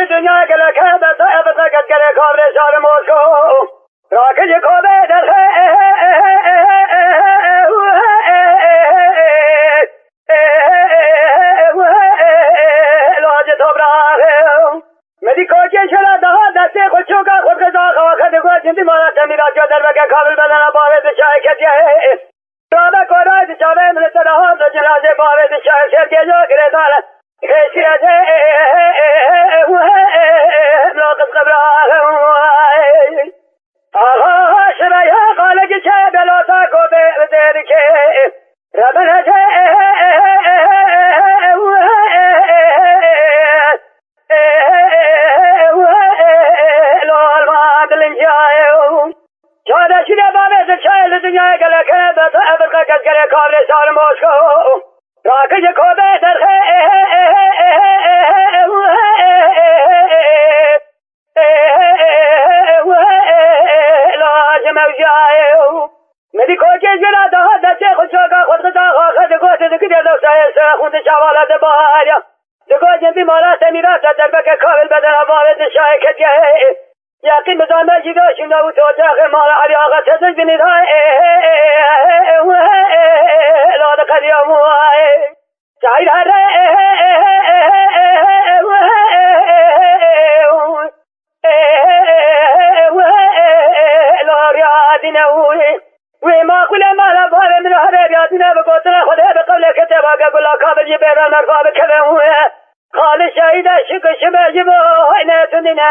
دنیا گله که بسا گره کابل شار موسکو راکج کوبه در لاج توبراه مدی کوچه شلا ده دسته خودشو کا خود قضا خواخد گوه جندی مانا تمیرات جو در بگه کابل بدن باوید شای کتیه رابه کورای جاوه من تدها جنازه باوید شای شرکه جو گره داله خیشی از ناقص قبراه آها شبه خالق چه بلاتا کو به که ربنا چه لال ما دلن جایو چاده شده بابه چایل دنیا گله که بسا ابرقه کس گره کابل شار موسکو راکج کوبه در لاج موجایو مدی کوچه جلا ده دسته خودشوکا خود قضا خواخد گوه دکده دوستای سخوند شوالات باریا دگوه جنبی مالا سمیرات در بکه کابل بدن وارد شای کتیه یقین بزن مجیدو شنده و توجه مالا علی آقا تزج بینید های لاد قدیم شاید هر وی ما کل مالا باره من هر بیادینه بگوتنه خوده بقبل کتبا گلا کابل جبیران مرفا بکبه خال شهیده شکش بجبو اینه تندینه